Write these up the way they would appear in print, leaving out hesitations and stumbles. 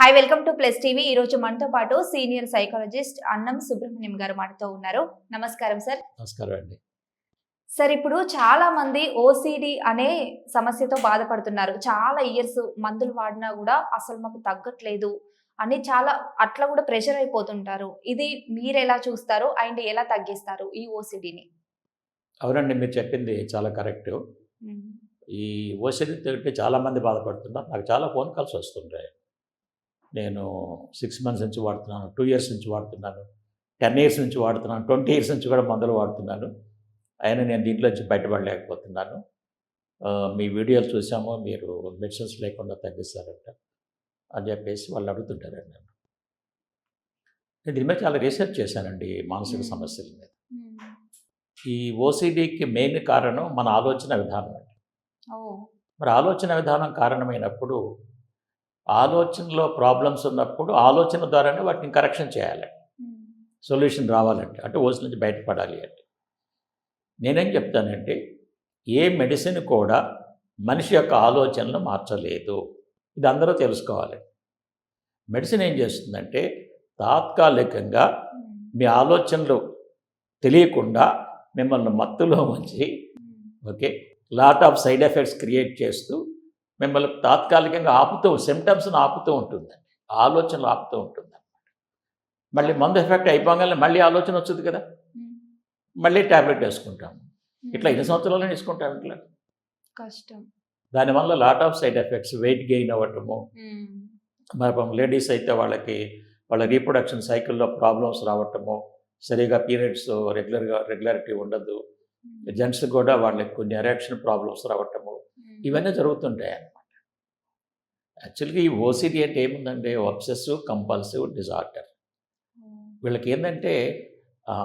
Hi welcome to plus TV. ఈ రోజు మనతో పాటు సీనియర్ సైకాలజిస్ట్ అన్నం సుబ్రహ్మణ్యం గారు మనతో ఉన్నారు. నమస్కారం సార్. నమస్కారం అండి. సార్, ఇప్పుడు చాలా మంది ఓసిడి అనే సమస్యతో బాధపడుతున్నారు. చాలా ఇయర్స్ మందులు వాడినా కూడా అసలు మాకు తగ్గట్లేదు అని చాలా అట్లా కూడా ప్రెషర్ అయిపోతుంటారు. ఇది మీరు ఎలా చూస్తారు అండ్ ఎలా తగ్గిస్తారు ఈ ఓసిడిని? అవునండి, మీరు చెప్పింది చాలా కరెక్టు. ఈ ఓసిడి తోటి చాలామంది బాధపడుతున్నారు. నాకు చాలా ఫోన్ కాల్స్ వస్తుంటాయి. నేను 6 మంత్స్ నుంచి వాడుతున్నాను, 2 ఇయర్స్ నుంచి వాడుతున్నాను, 10 ఇయర్స్ నుంచి వాడుతున్నాను, 20 ఇయర్స్ నుంచి కూడా మందులు వాడుతున్నాను. అయినా నేను దీంట్లోంచి బయటపడలేకపోతున్నాను. మీ వీడియోలు చూసాము, మీరు మెడిసిన్స్ లేకుండా తగ్గిస్తారంట అని చెప్పేసి వాళ్ళు అడుగుతుంటారండి నన్ను. నేను దీని మీద చాలా రీసెర్చ్ చేశానండి, మానసిక సమస్యల మీద. ఈ ఓసిడికి మెయిన్ కారణం మన ఆలోచన విధానం అండి. మరి ఆలోచన విధానం కారణమైనప్పుడు, ఆలోచనలో ప్రాబ్లమ్స్ ఉన్నప్పుడు ఆలోచన ద్వారానే వాటిని కరెక్షన్ చేయాలి. సొల్యూషన్ రావాలంటే, అంటే ఓసి నుంచి బయటపడాలి అంటే నేనేం చెప్తానంటే, ఏ మెడిసిన్ కూడా మనిషి యొక్క ఆలోచనలు మార్చలేదు. ఇది అందరూ తెలుసుకోవాలి. మెడిసిన్ ఏం చేస్తుందంటే, తాత్కాలికంగా మీ ఆలోచనలు తెలియకుండా మిమ్మల్ని మత్తులో ఉంచి lot of side effects create చేస్తూ మిమ్మల్ని తాత్కాలికంగా సిమ్టమ్స్ని ఆపుతూ ఉంటుందండి. ఆలోచనలు ఆపుతూ ఉంటుంది అన్నమాట. మళ్ళీ మందు ఎఫెక్ట్ అయిపోగానే మళ్ళీ ఆలోచన వచ్చింది కదా, మళ్ళీ ట్యాబ్లెట్ వేసుకుంటాము. ఇట్లా 5 సంవత్సరాలు వేసుకుంటాం. ఇట్లా కష్టం. దానివల్ల lot of side effects, weight gain అవ్వటము, మరి లేడీస్ అయితే వాళ్ళ రీప్రొడక్షన్ సైకిల్లో ప్రాబ్లమ్స్ రావటము, సరిగా పీరియడ్స్ రెగ్యులారిటీ ఉండదు. జెంట్స్ కూడా వాళ్ళకి కొన్ని ఎరెక్షన్ ప్రాబ్లమ్స్ రావటము, ఇవన్నీ జరుగుతుంటాయి అన్నమాట. యాక్చువల్గా ఈ ఓసిడి అంటే ఏముందంటే, అబ్సెసివ్ కంపల్సివ్ డిజార్డర్. వీళ్ళకి ఏంటంటే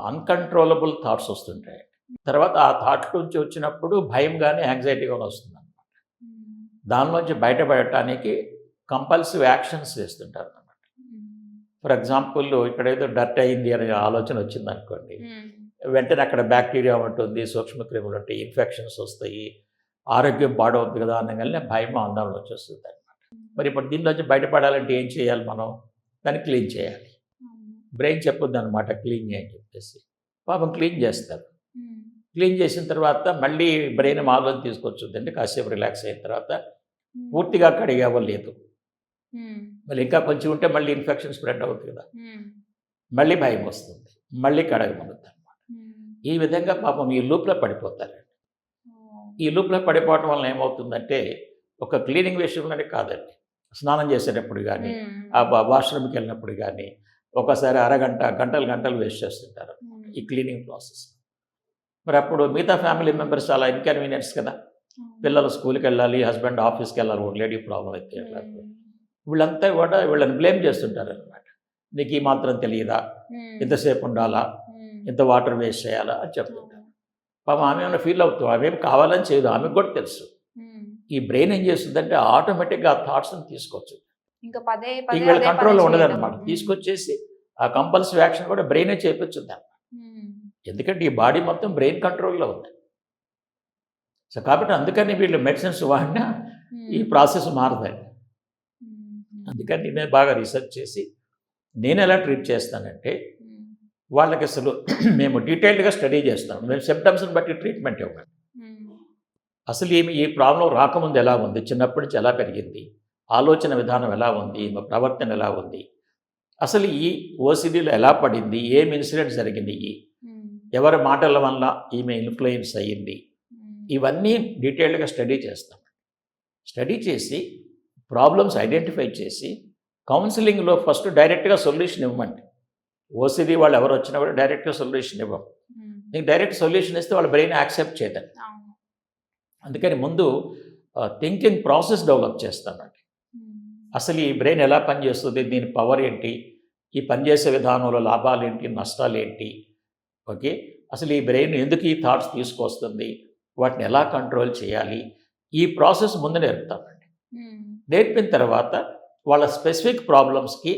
అన్కంట్రోలబుల్ థాట్స్ వస్తుంటాయి. తర్వాత ఆ థాట్ నుంచి వచ్చినప్పుడు భయం కానీ యాంగ్జైటీ కానీ వస్తుంది అనమాట. దానిలోంచి బయటపడటానికి కంపల్సివ్ యాక్షన్స్ చేస్తుంటారు అన్నమాట. ఫర్ ఎగ్జాంపుల్, ఇక్కడ ఏదో డర్ట్ అయింది అనే ఆలోచన వచ్చింది అనుకోండి, వెంటనే అక్కడ బ్యాక్టీరియా ఉంటుంది, సూక్ష్మక్రిములు ఉంటాయి, ఇన్ఫెక్షన్స్ వస్తాయి, ఆరోగ్యం పాడవద్దు కదా అనగానే భయం ఆందోళన వచ్చేస్తుంది అనమాట. మరి ఇప్పుడు దీనిలోంచి బయటపడాలంటే ఏం చేయాలి? మనం దాన్ని క్లీన్ చేయాలి. బ్రెయిన్ చెప్పొద్దు అనమాట క్లీన్ చేయని చెప్పేసి. పాపం క్లీన్ చేస్తారు. క్లీన్ చేసిన తర్వాత మళ్ళీ బ్రెయిన్ మాలోకి తీసుకొచ్చుద్దండి. కాసేపు రిలాక్స్ అయిన తర్వాత పూర్తిగా కడిగి అవ్వలేదు, మళ్ళీ ఇంకా కొంచెం ఉంటే మళ్ళీ ఇన్ఫెక్షన్ స్ప్రెడ్ అవుతుంది కదా, మళ్ళీ భయం వస్తుంది, మళ్ళీ కడగమనుద్ది అనమాట. ఈ విధంగా పాపం ఈ లూప్లో పడిపోతారండి. ఈ లూప్లో పడిపోవటం వల్ల ఏమవుతుందంటే, ఒక క్లీనింగ్ విషయంలోనే కాదండి, స్నానం చేసేటప్పుడు కానీ, ఆ వాష్రూమ్కి వెళ్ళినప్పుడు కానీ ఒకసారి అరగంట గంటలు వేస్ట్ చేస్తుంటారు ఈ క్లీనింగ్ ప్రాసెస్. మరి అప్పుడు మిగతా ఫ్యామిలీ మెంబర్స్ చాలా ఇన్కన్వీనియన్స్ కదా. పిల్లలు స్కూల్కి వెళ్ళాలి, హస్బెండ్ ఆఫీస్కి వెళ్ళాలి, ఒక లేడీ ప్రాబ్లం అయితే ఎట్లా, వీళ్ళంతా కూడా వీళ్ళని బ్లేమ్ చేస్తుంటారు అనమాట. నీకు ఈ మాత్రం తెలియదా, ఎంతసేపు ఉండాలా, ఎంత వాటర్ వేస్ట్ చేయాలా అని చెప్తుంటారు. పాపం ఆమె ఏమైనా ఫీల్ అవుతాం, ఆమె ఏం కావాలని చేయదు, ఆమెకు కూడా తెలుసు. ఈ బ్రెయిన్ ఏం చేస్తుందంటే ఆటోమేటిక్గా ఆ థాట్స్ని తీసుకొచ్చు, వీళ్ళ కంట్రోల్లో ఉండదన్నమాట. తీసుకొచ్చేసి ఆ కంపల్సివ్ యాక్షన్ కూడా బ్రెయినే చేయించుద్ది అన్నమాట. ఎందుకంటే ఈ బాడీ మొత్తం బ్రెయిన్ కంట్రోల్లో ఉంది. సో కాబట్టి అందుకని వీళ్ళు మెడిసిన్స్ వాడినా ఈ ప్రాసెస్ మారదండి. అందుకని నేను బాగా రీసెర్చ్ చేసి నేను ఎలా ట్రీట్ చేస్తానంటే, వాళ్ళకి అసలు మేము డీటెయిల్డ్గా స్టడీ చేస్తాం. మేము సిమ్టమ్స్ని బట్టి ట్రీట్మెంట్ ఇవ్వండి. అసలు ఈ ప్రాబ్లం రాకముందు ఎలా ఉంది, చిన్నప్పటి నుంచి ఎలా పెరిగింది, ఆలోచన విధానం ఎలా ఉంది, ప్రవర్తన ఎలా ఉంది, అసలు ఈ ఓసిడిలో ఎలా పడింది, ఏం ఇన్సిడెంట్స్ జరిగినాయి, ఎవరి మాటల వల్ల ఈమె ఇన్ఫ్లుయెన్స్ అయ్యింది, ఇవన్నీ డీటెయిల్డ్గా స్టడీ చేస్తాం. స్టడీ చేసి ప్రాబ్లమ్స్ ఐడెంటిఫై చేసి కౌన్సిలింగ్లో ఫస్ట్ డైరెక్ట్గా సొల్యూషన్ ఇవ్వమండి. ఓసిడి వాళ్ళు ఎవరు వచ్చినా కూడా డైరెక్ట్గా సొల్యూషన్ ఇవ్వం. నీకు డైరెక్ట్ సొల్యూషన్ ఇస్తే వాళ్ళ బ్రెయిన్ యాక్సెప్ట్ చేయదండి. అందుకని ముందు థింకింగ్ ప్రాసెస్ డెవలప్ చేస్తానండి. అసలు ఈ బ్రెయిన్ ఎలా పనిచేస్తుంది, దీని పవర్ ఏంటి, ఈ పనిచేసే విధానంలో లాభాలు ఏంటి, నష్టాలు ఏంటి, అసలు ఈ బ్రెయిన్ ఎందుకు ఈ థాట్స్ తీసుకొస్తుంది, వాటిని ఎలా కంట్రోల్ చేయాలి, ఈ ప్రాసెస్ ముందు నేర్పుతామండి. నేర్పిన తర్వాత వాళ్ళ స్పెసిఫిక్ ప్రాబ్లమ్స్కి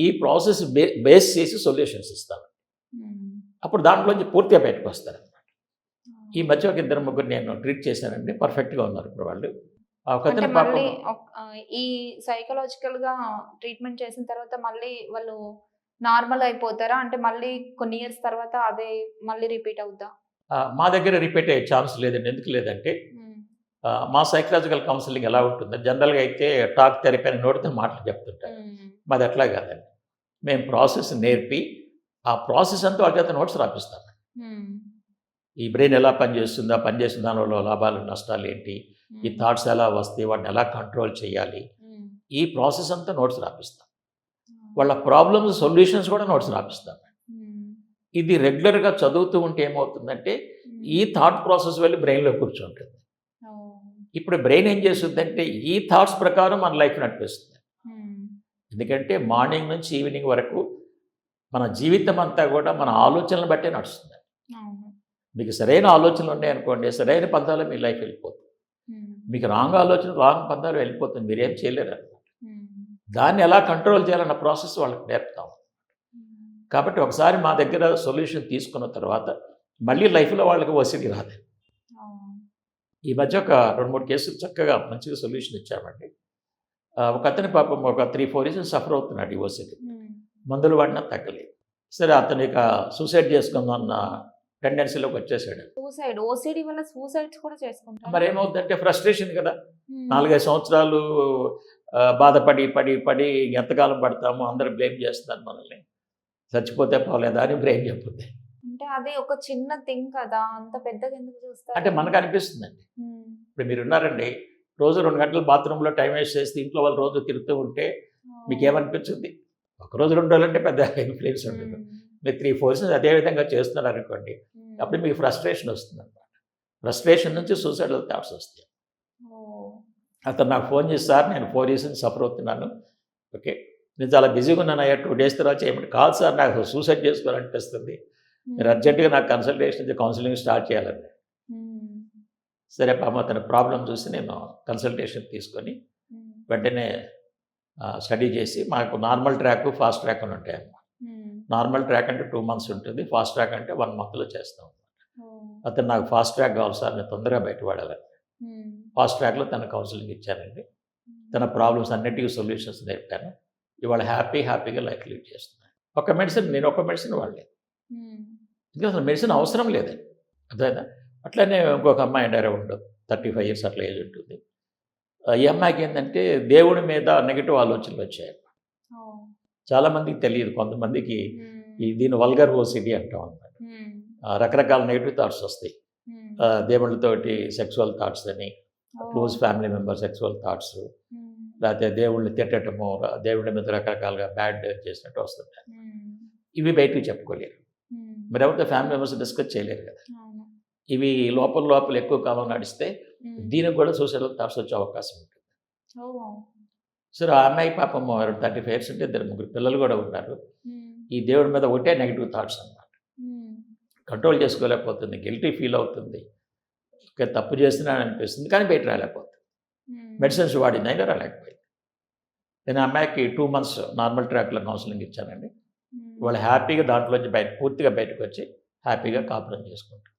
ఈ ప్రాసెస్ బేస్ చేసి సొల్యూషన్స్ ఇస్తాం. అప్పుడు దాంట్లోంచి పూర్తిగా బయటకు వస్తారనమాట. ఈ మధ్య ఒక 2-3 నేను ట్రీట్ చేశానండి, పర్ఫెక్ట్గా ఉన్నారు ఇప్పుడు వాళ్ళు. ఒకతని అంటే పాపం మళ్ళీ ఈ సైకలాజికల్ గా ట్రీట్మెంట్ చేసిన తర్వాత మళ్ళీ వాళ్ళు నార్మల్ అయిపోతారా? అంటే మళ్ళీ కొన్ని ఇయర్స్ తర్వాత అదే మళ్ళీ రిపీట్ అవుద్దా? మా దగ్గర రిపీట్ అయ్యే ఛాన్స్ లేదండి. ఎందుకు లేదంటే హ్మ్. మా సైకలాజికల్ కౌన్సిలింగ్ ఎలా ఉంటుంది, జనరల్‌గా అయితే టాక్ థెరపీ అని నోటితో మాటలు చెప్తుంటారు. హ్మ్. మాది అట్లా కాదండి. మేము ప్రాసెస్ నేర్పి, ఆ ప్రాసెస్ అంతా వాళ్ళ చేత నోట్స్ రాపిస్తాం. హ్మ్. ఈ బ్రెయిన్ ఎలా పనిచేస్తుంది, ఆ పనిచేసిన దానివల్ల లాభాలు, నష్టాలు ఏంటి, ఈ హ్మ్. థాట్స్ ఎలా వస్తాయి, వాటిని ఎలా కంట్రోల్ చేయాలి, హ్మ్. ఈ ప్రాసెస్ అంతా నోట్స్ రాపిస్తాం. హ్మ్. వాళ్ళ ప్రాబ్లమ్స్, సొల్యూషన్స్ కూడా నోట్స్ రాపిస్తాం. హ్మ్. ఇది రెగ్యులర్‌గా చదువుతూ ఉంటే ఏమవుతుందంటే, ఈ హ్మ్. థాట్ ప్రాసెస్ వెళ్ళి బ్రెయిన్‌లో కూర్చుంటుంది. ఓహ్! ఇప్పుడు బ్రెయిన్ ఏం చేస్తుందంటే, ఈ థాట్స్ ప్రకారం మన లైఫ్ నడిపిస్తుంది. హ్మ్. ఎందుకంటే మార్నింగ్ నుంచి ఈవినింగ్ వరకు మన జీవితం అంతా కూడా మన ఆలోచనలను బట్టే నడుస్తుంది. అవును. మీకు సరైన ఆలోచనలు ఉన్నాయనుకోండి, సరైన పంథాలో మీ లైఫ్ వెళ్ళిపోతుంది. హ్మ్. మీకు రాంగ్ ఆలోచన రాంగ్ పంథాలో వెళ్ళిపోతుంది. మీరేం చేయలేరనమాట. హ్మ్. దాన్ని ఎలా కంట్రోల్ చేయాలన్న ప్రాసెస్ వాళ్ళకి నేర్పుతాం. హ్మ్. కాబట్టి ఒకసారి మా దగ్గర సొల్యూషన్ తీసుకున్న తర్వాత మళ్ళీ లైఫ్‌లో వాళ్ళకి ఓసీడీ రాదు. ఓహ్! ఈ మధ్య ఒక 2, 3 కేసులు చక్కగా మంచిగా సొల్యూషన్ ఇచ్చామండి. ఒకతను పాపం ఒక 3, 4 ఇయర్స్ సఫర్ అవుతున్నాడు ఈ ఓసీడీ. హ్మ్. మందులు వాడినా తగ్గలేదు. సరే అతను ఇక సూసైడ్ చేసుకుందామన్న టెండెన్సీలోకి వచ్చేసాడు. సూసైడ్ ఓసీడీ వల్ల సూసైడ్స్ కూడా చేసుకుంటారా? మరేమవుద్దంటే ఫ్రస్ట్రేషన్ కదా! హ్మ్. 4, 5 సంవత్సరాలు బాధపడి, పడి, పడి ఎంతకాలం పడతాము, అందరూ బ్లేమ్ చేస్తున్నారు మనల్ని. చచ్చిపోతే పోలేదా అని బ్రెయిన్ చెప్పుద్ది. అంటే అది ఒక చిన్న థింగ్ కదా! అంత పెద్దగా ఎందుకు చూస్తారు అంటే దాన్ని? మనకనిపిస్తుందండి. హ్మ్. ఇప్పుడు మీరున్నారండి, రోజు 2 గంటలు బాత్రూమ్‌లో టైమ్ వేస్ట్ చేస్తే ఇంట్లో వాళ్ళు రోజు తిరుగుతూ ఉంటే ఓహ్! మీకేమనిపించుద్ది? ఒకరోజు, 2 రోజులంటే పెద్ద ఇన్‌ఫ్లుయెన్స్ ఉండదు. హ్మ్. మీరు 3, 4 ఇయర్స్ అదే విధంగా చేస్తున్నారనుకోండి, హ్మ్. అప్పుడు మీకు ఫ్రస్ట్రేషన్ వస్తుందన్నమాట. ఫ్రస్ట్రేషన్ నుంచి సూసైడల్ థాట్స్ వస్తాయి. ఓహ్! అతను నాకు ఫోన్ చేసి, "సార్ నేను 4 ఇయర్స్ నుంచి సఫర్ అవుతున్నాను. ఓకే. నేను చాలా బిజీగా ఉన్నానయ్యా. 2 డేస్ తర్వాత చేయమంటే." "కాదు సార్ నాకు సూసైడ్ చేసుకోవాలనిపిస్తుంది. మీరు హ్మ్. అర్జెంట్‌గా నాకు కన్సల్టేషన్ ఇచ్చి కౌన్సెలింగ్ స్టార్ట్ చేయాలన్నారు." హ్మ్. సరే పాపం అతని ప్రాబ్లమ్ చూసి నేను కన్సల్టేషన్ తీసుకొని హ్మ్. వెంటనే స్టడీ చేసి మాకు నార్మల్ ట్రాక్, ఫాస్ట్ ట్రాక్ అని ఉంటాయన్నమాట. హ్మ్. నార్మల్ ట్రాక్ అంటే 2 మంత్స్ ఉంటుంది. ఫాస్ట్ ట్రాక్ అంటే 1 మంత్‌లో చేస్తాం. ఓహ్! అతను నాకు ఫాస్ట్ ట్రాక్ కావాలి సార్ నేను తొందరగా బయటపడాలని. హ్మ్. ఫాస్ట్ ట్రాక్‌లో తన కౌన్సెలింగ్ ఇచ్చానండి. తన హ్మ్. ప్రాబ్లమ్స్ అన్నిటికి సొల్యూషన్స్ నేర్పాను. ఇవాళ హ్యాపీగా లైఫ్ లీడ్ చేస్తున్నాను. ఒక మెడిసిన్ నేను ఒక మెడిసిన్ వాడలేదు. హ్మ్. ఇంకా అసలు మెడిసిన్ అవసరం లేదండి. అర్థమైందా? అట్లనే ఇంకొక అమ్మాయి అండి అరౌండ్ 35 ఇయర్స్ అట్లా ఏజ్ ఉంటుంది. ఈ అమ్మాయికి ఏందంటే దేవుడి మీద నెగెటివ్ ఆలోచనలు వచ్చాయి. ఓహ్! చాలా మందికి తెలీదు. కొంతమందికి హ్మ్. దీన్ని వల్గర్ ఓసీడీ అంటాం అన్నమాట. హ్మ్. రకరకాల నెగెటివ్ థాట్స్ వస్తాయి. హ్మ్. దేవుళ్ళతోటి సెక్సువల్ థాట్స్ అని, క్లోజ్ ఓహ్! ఫ్యామిలీ మెంబర్ సెక్సువల్ థాట్స్, హ్మ్. లేకపోతే దేవుళ్ళని తిట్టటము, దేవుళ్ళ మీద రకరకాలుగా బ్యాడ్ చేసినట్టు వస్తుంటాయి. హ్మ్. ఇవి బయటికి చెప్పుకోలేరు. హ్మ్. మరెవరితో ఫ్యామిలీ మెంబర్స్ డిస్కస్ చేయలేరు కదా! అవును. ఇవి లోపల ఎక్కువ కాలం నడిస్తే హ్మ్. దీనికి కూడా సూసైడల్ థాట్స్ వచ్చే అవకాశం ఉంటుంది. ఓహ్! సరే ఆ అమ్మాయి పాపం 35 ఇయర్స్ ఉంటే 2, 3 పిల్లలు కూడా ఉన్నారు. హ్మ్. ఈ దేవుడి మీద ఒకటే నెగెటివ్ థాట్స్ అన్నమాట. హ్మ్. కంట్రోల్ చేసుకోలేకపోతుంది. గిల్టీ ఫీల్ అవుతుంది. ఓకే. తప్పు చేస్తున్నానని అనిపిస్తుంది. కానీ బయట రాలేకపోతుంది. హ్మ్. మెడిసిన్స్ వాడింది అయినా రాలేకపోయింది. నేను ఆ అమ్మాయికి 2 మంత్స్ నార్మల్ ట్రాక్‌లో కౌన్సెలింగ్ ఇచ్చానండి. హ్మ్. వాళ్ళు హ్యాపీగా దాంట్లోంచి పూర్తిగా బయటకొచ్చి హ్యాపీగా కాపురం చేసుకుంటారు.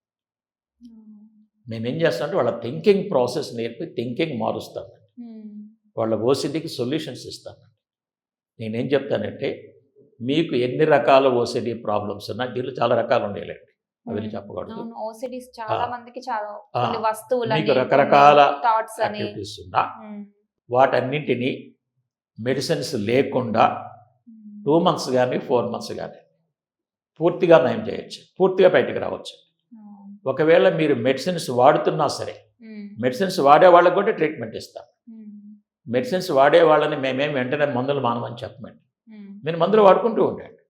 హ్మ్. మేమేం చేస్తామంటే వాళ్ళ థింకింగ్ ప్రాసెస్ నేర్పి థింకింగ్ మారుస్తామండి. హ్మ్. వాళ్ళ ఓసీడీకి సొల్యూషన్స్ ఇస్తామండి. నేనేం చెప్తానంటే మీకు ఎన్ని రకాల ఓసీడీ ప్రాబ్లమ్స్ ఉన్నా దీంట్లో చాలా రకాలు ఉండేయండి. అవన్నీ హ్మ్. చెప్పకూడదు. అవును. ఓసీడీస్ ఆ! చాలా మందికి చాలా ఆ! కొన్ని మీకు వస్తువులని, కొన్ని రకరకాల థాట్స్ అని. యాక్టివిటీస్ ఉన్నా హ్మ్. వాటన్నింటిని మెడిసిన్స్ లేకుండా హ్మ్. 2 మంత్స్ గాని, 4 మంత్స్ గాని పూర్తిగా నయం చేయొచ్చు. పూర్తిగా బయటికి రావచ్చు. ఓహ్! ఒకవేళ మీరు మెడిసిన్స్ వాడుతున్నా సరే, హ్మ్. మెడిసిన్స్ వాడే వాళ్ళకి కూడా ట్రీట్మెంట్ ఇస్తాం. హ్మ్. మెడిసిన్స్ వాడే వాళ్ళని మేమేం వెంటనే మందులు మానమని చెప్పమండి. హ్మ్. మీరు మందులు వాడుకుంటూ ఉండండి.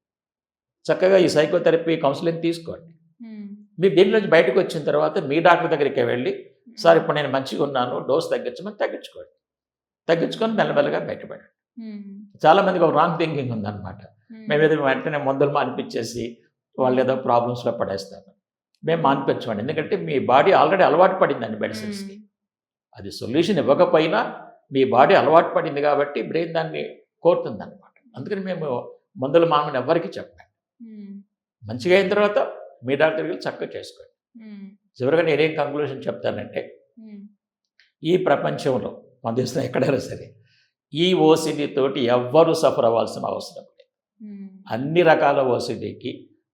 చక్కగా ఈ సైకోథెరపీ, కౌన్సెలింగ్ తీసుకోండి. హ్మ్. మీరు దీంట్లోంచి బయటకొచ్చిన తర్వాత మీ డాక్టర్ దగ్గరికే వెళ్లి, సార్ హ్మ్. ఇప్పుడు నేను మంచిగున్నాను, డోస్ తగ్గించమని తగ్గించుకోండి. తగ్గించుకొని మెల్లమెల్లగా బయటపడండి. హ్మ్. చాలా మందికి ఒక రాంగ్ థింకింగ్ ఉందన్నమాట. హ్మ్. మేమేదో వెంటనే మందులు మానిపిచ్చేసి వాళ్ళేదో ప్రాబ్లమ్స్‌లో పడేస్తారు. మేము మానిపించమండి. ఎందుకంటే మీ బాడీ ఆల్రెడీ అలవాటు పడిందండి మెడిసిన్స్‌కి. హ్మ్. అది సొల్యూషన్ ఇవ్వకపోయినా మీ బాడీ అలవాటు పడింది కాబట్టి బ్రెయిన్ దాన్ని కోరుతుందన్నమాట. అందుకని మేము మందులు మానమని ఎవ్వరికీ చెప్పం. హ్మ్. మంచిగా అయిన తర్వాత మీ డాక్టర్ దగ్గరికి వెళ్లి చక్కగా చేసుకోండి. హ్మ్. చివరగా నేనేం కంక్లూజన్ చెప్తానంటే హ్మ్. ఈ ప్రపంచంలో మందు వేస్తున్నా ఎక్కడైనా సరే. ఈ ఓసిడి తోటి ఎవ్వరూ సఫర్ అవ్వాల్సిన అవసరం లేదు. అన్ని రకాల ఓసిడికి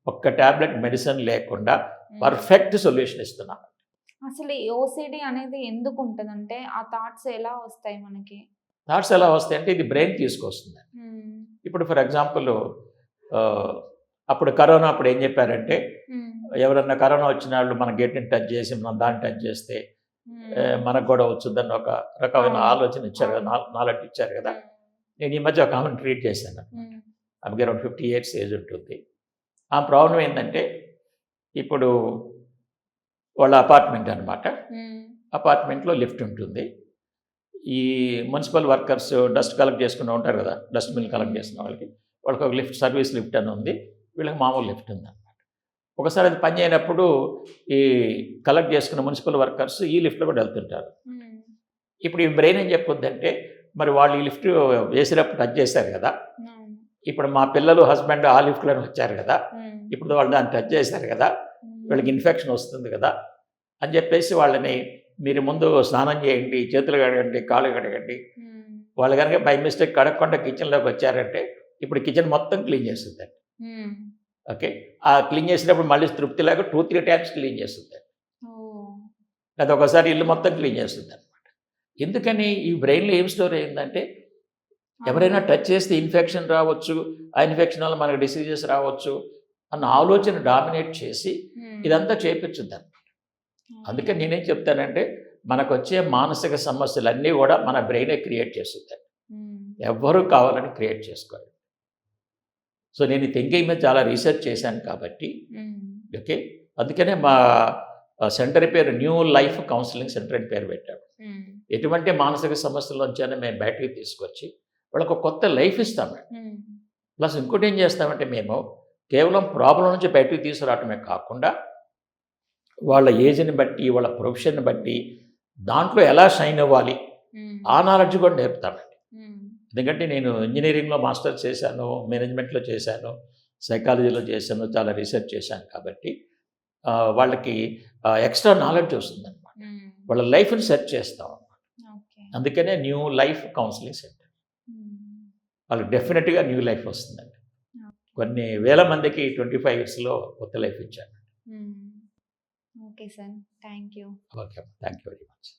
ఒక్క టాబ్లెట్ మెడిసిన్ లేకుండా పర్ఫెక్ట్ సొల్యూషన్ ఇస్తున్నాం. అసలు ఈ ఓసిడి అనేది ఎందుకు ఉంటుందంటే ఆ థాట్స్ ఎలా వస్తాయి మనకి? థాట్స్ ఎలా వస్తాయంటే ఇది బ్రెయిన్ తీసుకొస్తుంది. ఇప్పుడు ఫర్ ఎగ్జాంపుల్ అప్పుడు కరోనా అప్పుడు ఏం చెప్పారంటే, ఎవరన్నా కరోనా వచ్చిన వాళ్ళు మన గేట్ని టచ్ చేసి మనం దాన్ని టచ్ చేస్తే మనకు కూడా వచ్చుద్దని ఒక రకమైన ఆలోచన ఇచ్చారు కదా, నాలెడ్జ్ ఇచ్చారు కదా. నేను ఈ మధ్య ఒక ఆమెను ట్రీట్ చేశాను. ఆమెకి అరౌండ్ 50 years ఏజ్ ఉంటుంది. ఆ ప్రాబ్లం ఏంటంటే, ఇప్పుడు వాళ్ళ అపార్ట్మెంట్ అనమాట. అపార్ట్మెంట్లో లిఫ్ట్ ఉంటుంది. ఈ మున్సిపల్ వర్కర్స్ డస్ట్ కలెక్ట్ చేసుకుని ఉంటారు కదా, డస్ట్బిన్ కలెక్ట్ చేసుకున్న వాళ్ళకి ఒక లిఫ్ట్, సర్వీస్ లిఫ్ట్ అని ఉంది, వీళ్ళకి మామూలు లిఫ్ట్ ఉంది అనమాట. ఒకసారి అది పని చేయనప్పుడు ఈ కలెక్ట్ చేసుకున్న మున్సిపల్ వర్కర్స్ ఈ లిఫ్ట్లో కూడా వెళ్తుంటారు. ఇప్పుడు ఈ బ్రెయిన్ ఏం చెప్పొద్దంటే, మరి వాళ్ళు ఈ లిఫ్ట్ వేసినప్పుడు టచ్ చేశారు కదా, ఇప్పుడు మా పిల్లలు హస్బెండ్ ఆ లిఫ్ట్లోనే వచ్చారు కదా, ఇప్పుడు వాళ్ళు దాన్ని టచ్ చేశారు కదా, వీళ్ళకి ఇన్ఫెక్షన్ వస్తుంది కదా అని చెప్పేసి వాళ్ళని మీరు ముందు స్నానం చేయండి, చేతులు కడగండి, కాళ్ళు కడగండి. వాళ్ళు కనుక బై మిస్టేక్ కడగకుండా కిచెన్లోకి వచ్చారంటే ఇప్పుడు కిచెన్ మొత్తం క్లీన్ చేస్తుందండి. ఓకే, ఆ క్లీన్ చేసినప్పుడు మళ్ళీ తృప్తి లేక 2-3 times క్లీన్ చేస్తుంది. అది ఒకసారి ఇల్లు మొత్తం క్లీన్ చేస్తుంది అనమాట. ఎందుకని ఈ బ్రెయిన్లో ఏం స్టోర్ అయిందంటే, ఎవరైనా టచ్ చేస్తే ఇన్ఫెక్షన్ రావచ్చు, ఆ ఇన్ఫెక్షన్ వల్ల మనకు డిసీజెస్ రావచ్చు అన్న ఆలోచన డామినేట్ చేసి ఇదంతా చేపించుద్ది అనమాట. అందుకని నేనేం చెప్తానంటే, మనకు వచ్చే మానసిక సమస్యలన్నీ కూడా మన బ్రెయినే క్రియేట్ చేస్తుంది. ఎవ్వరూ కావాలని క్రియేట్ చేసుకోవాలి. సో నేను ఈ థింకింగ్ మీద చాలా రీసెర్చ్ చేశాను కాబట్టి, ఓకే, అందుకనే మా సెంటర్ పేరు న్యూ లైఫ్ కౌన్సిలింగ్ సెంటర్ అని పేరు పెట్టాము. ఎటువంటి మానసిక సమస్యల్లోంచైనా మేము బయటకు తీసుకొచ్చి వాళ్ళకు ఒక కొత్త లైఫ్ ఇస్తామండి. ప్లస్ ఇంకోటి ఏం చేస్తామంటే, మేము కేవలం ప్రాబ్లం నుంచి బయటకు తీసుకురావటమే కాకుండా వాళ్ళ ఏజ్ని బట్టి, వాళ్ళ ప్రొఫెషన్ని బట్టి దాంట్లో ఎలా షైన్ అవ్వాలి ఆ నాలెడ్జ్ కూడా నేర్పుతామండి. ఎందుకంటే నేను ఇంజనీరింగ్లో మాస్టర్స్ చేశాను, మేనేజ్మెంట్లో చేశాను, సైకాలజీలో చేశాను, చాలా రీసెర్చ్ చేశాను కాబట్టి వాళ్ళకి ఎక్స్ట్రా నాలెడ్జ్ వస్తుంది అనమాట. వాళ్ళ లైఫ్ని సెట్ చేస్తాం అన్నమాట. అందుకనే న్యూ లైఫ్ కౌన్సిలింగ్ సెంటర్. వాళ్ళకి డెఫినెట్గా న్యూ లైఫ్ వస్తుందండి. కొన్ని వేల మందికి 25 yearsలో కొత్త లైఫ్ ఇచ్చాను. Okay sir, thank you. Okay, thank you very much.